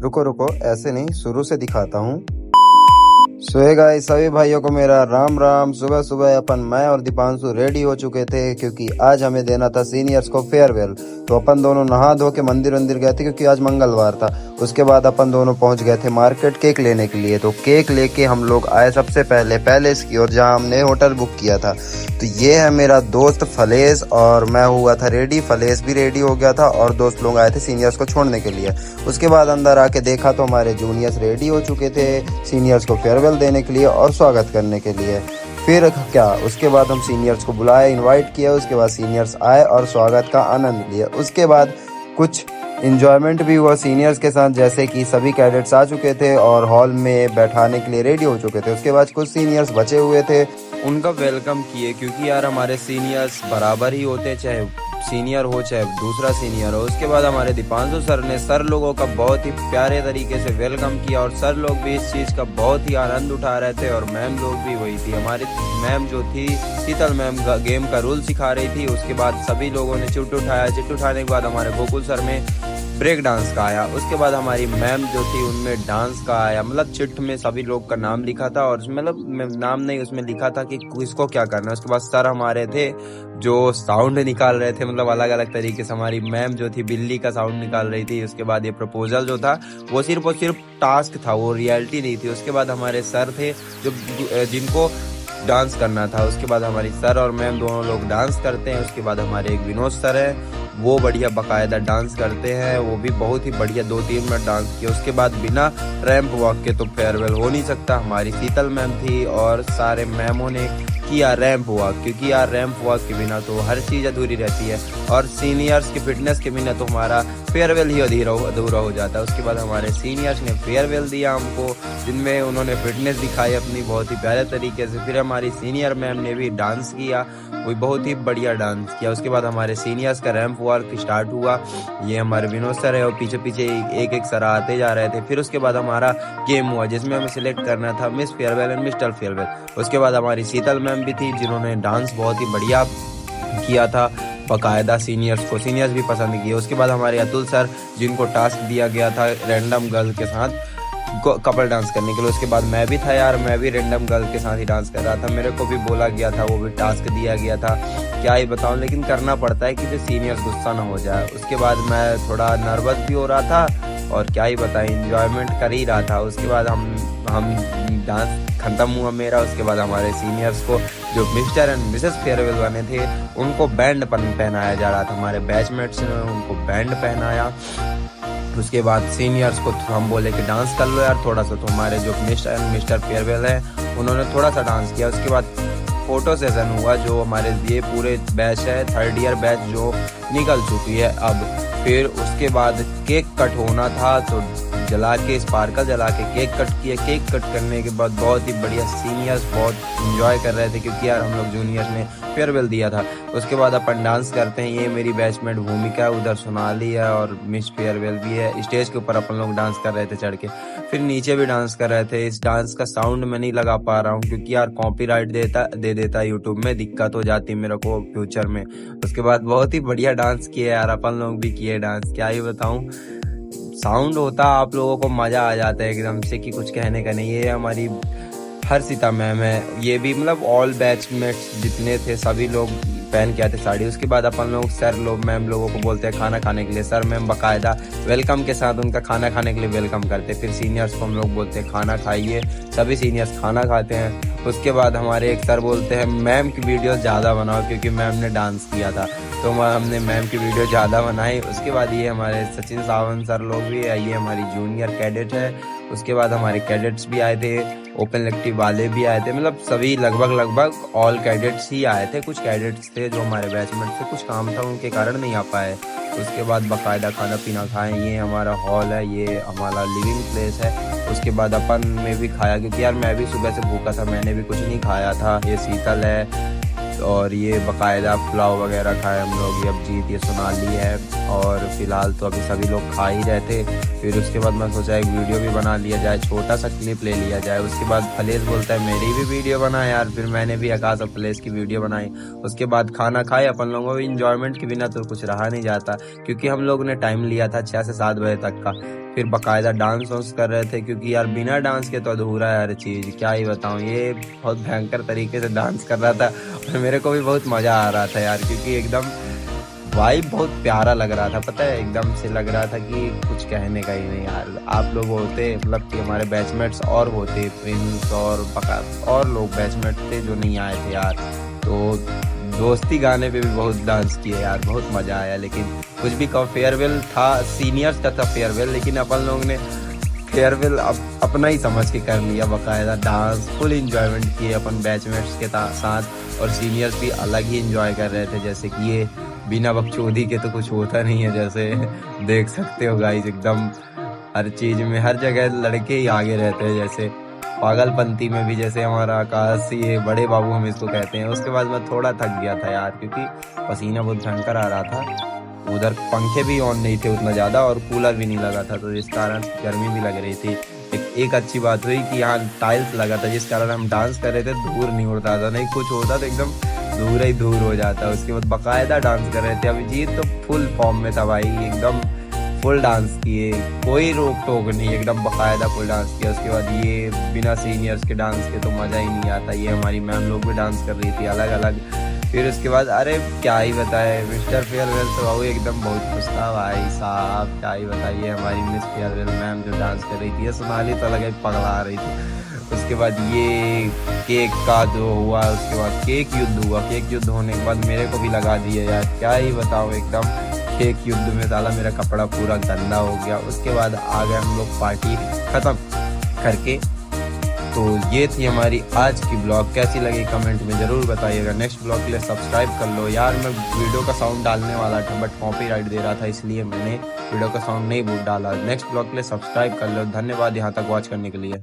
रुको रुको, ऐसे नहीं, शुरू से दिखाता हूँ। सो हे गाइस, सभी भाइयों को मेरा राम राम। सुबह सुबह अपन मैं और दीपांशु रेडी हो चुके थे क्योंकि आज हमें देना था सीनियर्स को फेयरवेल। तो अपन दोनों नहा धो के मंदिर गए थे क्योंकि आज मंगलवार था। उसके बाद अपन दोनों पहुंच गए थे मार्केट केक लेने के लिए। तो केक लेके हम लोग आए सबसे पहले पैलेस की ओर, जहां हमने होटल बुक किया था। तो ये है मेरा दोस्त फलेश और मैं हुआ था रेडी। फलेश भी रेडी हो गया था और दोस्त लोग आए थे सीनियर्स को छोड़ने के लिए। उसके बाद अंदर आके देखा तो हमारे जूनियर्स रेडी हो चुके थे सीनियर्स को फेयरवेल देने के लिए और स्वागत करने के लिए। फिर क्या, उसके बाद हम सीनियर्स को बुलाए, इनवाइट किया। उसके बाद सीनियर्स आए और स्वागत का आनंद लिया। उसके बाद कुछ इंजॉयमेंट भी हुआ सीनियर्स के साथ, जैसे कि सभी कैडेट्स आ चुके थे और हॉल में बैठाने के लिए रेडी हो चुके थे। उसके बाद कुछ सीनियर्स बचे हुए थे, उनका वेलकम किए, क्योंकि यार हमारे सीनियर्स बराबर ही होते, चाहे सीनियर हो चाहे दूसरा सीनियर हो। उसके बाद हमारे दीपांशु सर ने सर लोगों का बहुत ही प्यारे तरीके से वेलकम किया और सर लोग भी इस चीज़ का बहुत ही आनंद उठा रहे थे। और मैम लोग भी वही थी, हमारी मैम जो थी शीतल मैम गेम का रूल सिखा रही थी। उसके बाद सभी लोगों ने चिट उठाया। चिट उठाने के बाद हमारे गोकुल सर में ब्रेक डांस का आया। उसके बाद हमारी मैम जो थी उनमें डांस का आया। मतलब चिट में सभी लोग का नाम लिखा था और मतलब नाम नहीं, उसमें लिखा था कि किसको क्या करना है। उसके बाद सर हमारे थे जो साउंड निकाल रहे थे, मतलब अलग अलग तरीके से। हमारी मैम जो थी बिल्ली का साउंड निकाल रही थी। उसके बाद ये प्रपोजल जो था वो सिर्फ टास्क था, वो रियलिटी नहीं थी। उसके बाद हमारे सर थे जो जिनको डांस करना था। उसके बाद हमारी सर और मैम दोनों लोग डांस करते हैं। उसके बाद हमारे एक विनोद सर है, वो बढ़िया बाकायदा डांस करते हैं, वो भी बहुत ही बढ़िया 2-3 मिनट डांस किया। उसके बाद बिना रैंप वॉक के तो फेयरवेल हो नहीं सकता। हमारी शीतल मैम थी और सारे मैमों ने किया रैंप वॉक, क्योंकि यार रैंप वॉक के बिना तो हर चीज़ अधूरी रहती है और सीनियर्स की फिटनेस के बिना तो हमारा फेयरवेल ही अधूरा हो जाता है। उसके बाद हमारे सीनियर्स ने फेयरवेल दिया हमको, जिनमें उन्होंने फिटनेस दिखाई अपनी बहुत ही प्यारे तरीके से। फिर हमारी सीनियर मैम ने भी डांस किया, वो बहुत ही बढ़िया डांस किया। उसके बाद हमारे सीनियर्स का रैंप वॉक स्टार्ट हुआ। ये हमारे विनोद सर है और पीछे पीछे एक एक सर आते जा रहे थे। फिर उसके बाद हमारा गेम हुआ जिसमें हमें सिलेक्ट करना था miss farewell and mister farewell. उसके बाद हमारी शीतल मैम भी थी जिन्होंने डांस बहुत ही बढ़िया किया था बाकायदा। सीनियर्स भी पसंद किए। उसके बाद हमारे अतुल सर जिनको टास्क दिया गया था रैंडम गर्ल के साथ कपल डांस करने के लिए। उसके बाद मैं भी था यार, मैं भी रैंडम गर्ल के साथ ही डांस कर रहा था। मेरे को भी बोला गया था, वो भी टास्क दिया गया था, क्या ही बताऊं, लेकिन करना पड़ता है कि सीनियर्स गुस्सा ना हो जाए। उसके बाद मैं थोड़ा नर्वस भी हो रहा था और क्या ही बताएं, इंजॉयमेंट कर ही रहा था। उसके बाद हम डांस खत्म हुआ मेरा। उसके बाद हमारे सीनियर्स को जो मिस्टर एंड मिसेस फेयरवेल बने थे उनको बैंड पहनाया जा रहा था। हमारे बैचमेट्स ने उनको बैंड पहनाया। उसके बाद सीनियर्स को हम बोले कि डांस कर लो यार थोड़ा सा, तो हमारे जो मिस्टर एंड मिस्टर फेयरवेल है उन्होंने थोड़ा सा डांस किया। उसके बाद फोटो सेशन हुआ, जो हमारे ये पूरे बैच है 3rd ईयर बैच जो निकल चुकी है अब। फिर उसके बाद केक कट होना था, तो जला के स्पार्कल जला के केक कट किया। केक कट करने के बाद बहुत ही बढ़िया सीनियर्स बहुत इंजॉय कर रहे थे, क्योंकि यार हम लोग जूनियर्स ने फेयरवेल दिया था। उसके बाद अपन डांस करते हैं। ये मेरी बैचमेट भूमिका, उधर सोनाली है और मिस फेयरवेल भी है। स्टेज के ऊपर अपन लोग डांस कर रहे थे चढ़ के, फिर नीचे भी डांस कर रहे थे। इस डांस का साउंड मैं नहीं लगा पा रहा हूँ क्योंकि यार कॉपीराइट दे देता यूट्यूब में, दिक्कत हो जाती मेरे को फ्यूचर में। उसके बाद बहुत ही बढ़िया डांस किया यार, अपन लोग भी किए डांस, क्या ही बताऊं। साउंड होता आप लोगों को मजा आ जाता है एकदम से कि कुछ कहने का नहीं। ये हमारी हर्षिता मैम है, ये भी मतलब ऑल बैचमेट्स जितने थे सभी लोग पहन के आते साड़ी। उसके बाद अपन लोग सर लोग मैम लोगों को बोलते हैं खाना खाने के लिए। सर मैम बाकायदा वेलकम के साथ उनका खाना खाने के लिए वेलकम करते। फिर सीनियर्स को हम लोग बोलते हैं खाना खाइए, सभी सीनियर्स खाना खाते हैं। उसके बाद हमारे एक सर बोलते हैं मैम की वीडियो ज़्यादा बनाओ, क्योंकि मैम ने डांस किया था तो हमने मैम की वीडियो ज़्यादा बनाई। उसके बाद ये हमारे सचिन सावंत सर लोग भी है, ये हमारी जूनियर कैडेट है। उसके बाद हमारे कैडेट्स भी आए थे, ओपन इलेक्टिव वाले भी आए थे, मतलब सभी लगभग ऑल कैडेट्स ही आए थे। कुछ कैडेट्स थे जो हमारे बैचमेट से कुछ काम था उनके कारण नहीं आ पाए। उसके बाद बाकायदा खाना पीना खाएं। ये हमारा हॉल है, ये हमारा लिविंग प्लेस है। उसके बाद अपन में भी खाया, क्योंकि यार मैं भी सुबह से भूखा था, मैंने भी कुछ नहीं खाया था। ये शीतल है और ये बाकायदा पुलाव वगैरह खाए हम लोग। ये अभिजीत, ये सोनाली है और फिलहाल तो अभी सभी लोग खा ही रहे थे। फिर उसके बाद मैं सोचा एक वीडियो भी बना लिया जाए, छोटा सा क्लिप ले लिया जाए। उसके बाद फलेश बोलता है मेरी भी वीडियो बना यार, फिर मैंने भी आकाश और फलेश की वीडियो बनाई। उसके बाद खाना खाए। अपन लोगों को इंजॉयमेंट के बिना तो कुछ रहा नहीं जाता, क्योंकि हम लोग ने टाइम लिया था 6 से 7 बजे तक का। फिर बकायदा डांस वांस कर रहे थे, क्योंकि यार बिना डांस के तो अधूरा है हर चीज़, क्या ही बताऊँ। ये बहुत भयंकर तरीके से डांस कर रहा था और मेरे को भी बहुत मज़ा आ रहा था यार, क्योंकि एकदम वाइब बहुत प्यारा लग रहा था, पता है, एकदम से लग रहा था कि कुछ कहने का ही नहीं यार। आप लोग होते, मतलब कि हमारे बैचमेट्स और होते, प्रिंस और लोग बैचमेट थे जो नहीं आए थे यार, तो दोस्ती गाने पे भी बहुत डांस किए यार, बहुत मज़ा आया। लेकिन कुछ भी कहो, फेयरवेल था, सीनियर्स का था फेयरवेल, लेकिन अपन लोग ने फेयरवेल अपना ही समझ के कर लिया, बाकायदा डांस फुल इंजॉयमेंट किए अपन बैचमेट्स के साथ, और सीनियर्स भी अलग ही इंजॉय कर रहे थे। जैसे कि ये बिना बकचोदी के तो कुछ होता नहीं है, जैसे देख सकते हो गाइस, एकदम हर चीज़ में हर जगह लड़के ही आगे रहते हैं, जैसे पागलपंती में भी जैसे हमारा आकाश, ये बड़े बाबू हम इसको कहते हैं। उसके बाद मैं थोड़ा थक गया था यार, क्योंकि पसीना बहुत भयंकर आ रहा था, उधर पंखे भी ऑन नहीं थे उतना ज़्यादा और कूलर भी नहीं लगा था, तो इस कारण गर्मी भी लग रही थी। एक अच्छी बात हुई कि यहाँ टाइल्स लगा था, जिस कारण हम डांस कर रहे थे, धूल नहीं उड़ता था, नहीं कुछ होता तो एकदम धूल ही धूल हो जाता। उसके बाद बाकायदा डांस कर रहे थे। अभिजीत तो फुल फॉर्म में था भाई, एकदम फुल डांस किए, कोई रोक टोक नहीं, एकदम बाकायदा फुल डांस किया। उसके बाद ये बिना सीनियर्स के डांस के तो मज़ा ही नहीं आता। ये हमारी मैम लोग भी डांस कर रही थी अलग अलग। फिर उसके बाद अरे क्या ही बताए, मिस्टर फेयरवेल तो वो एकदम बहुत खुश था भाई साहब, क्या ही बताइए। हमारी मिस फेयरवेल मैम जो डांस कर रही थी, ये सोनाली तो लगे पगला रही थी। उसके बाद ये केक का जो हुआ, उसके बाद केक युद्ध हुआ। केक युद्ध होने के बाद मेरे को भी लगा दिया यार, क्या ही बताओ, एकदम केक युद्ध में साला मेरा कपड़ा पूरा गंदा हो गया। उसके बाद आ गए हम लोग पार्टी ख़त्म करके। तो ये थी हमारी आज की ब्लॉग, कैसी लगी कमेंट में ज़रूर बताइएगा। नेक्स्ट ब्लॉग के लिए सब्सक्राइब कर लो यार। मैं वीडियो का साउंड डालने वाला था, बट कॉपीराइट दे रहा था, इसलिए मैंने वीडियो का साउंड नहीं डाला। नेक्स्ट ब्लॉग के लिए सब्सक्राइब कर लो। धन्यवाद यहाँ तक वॉच करने के लिए।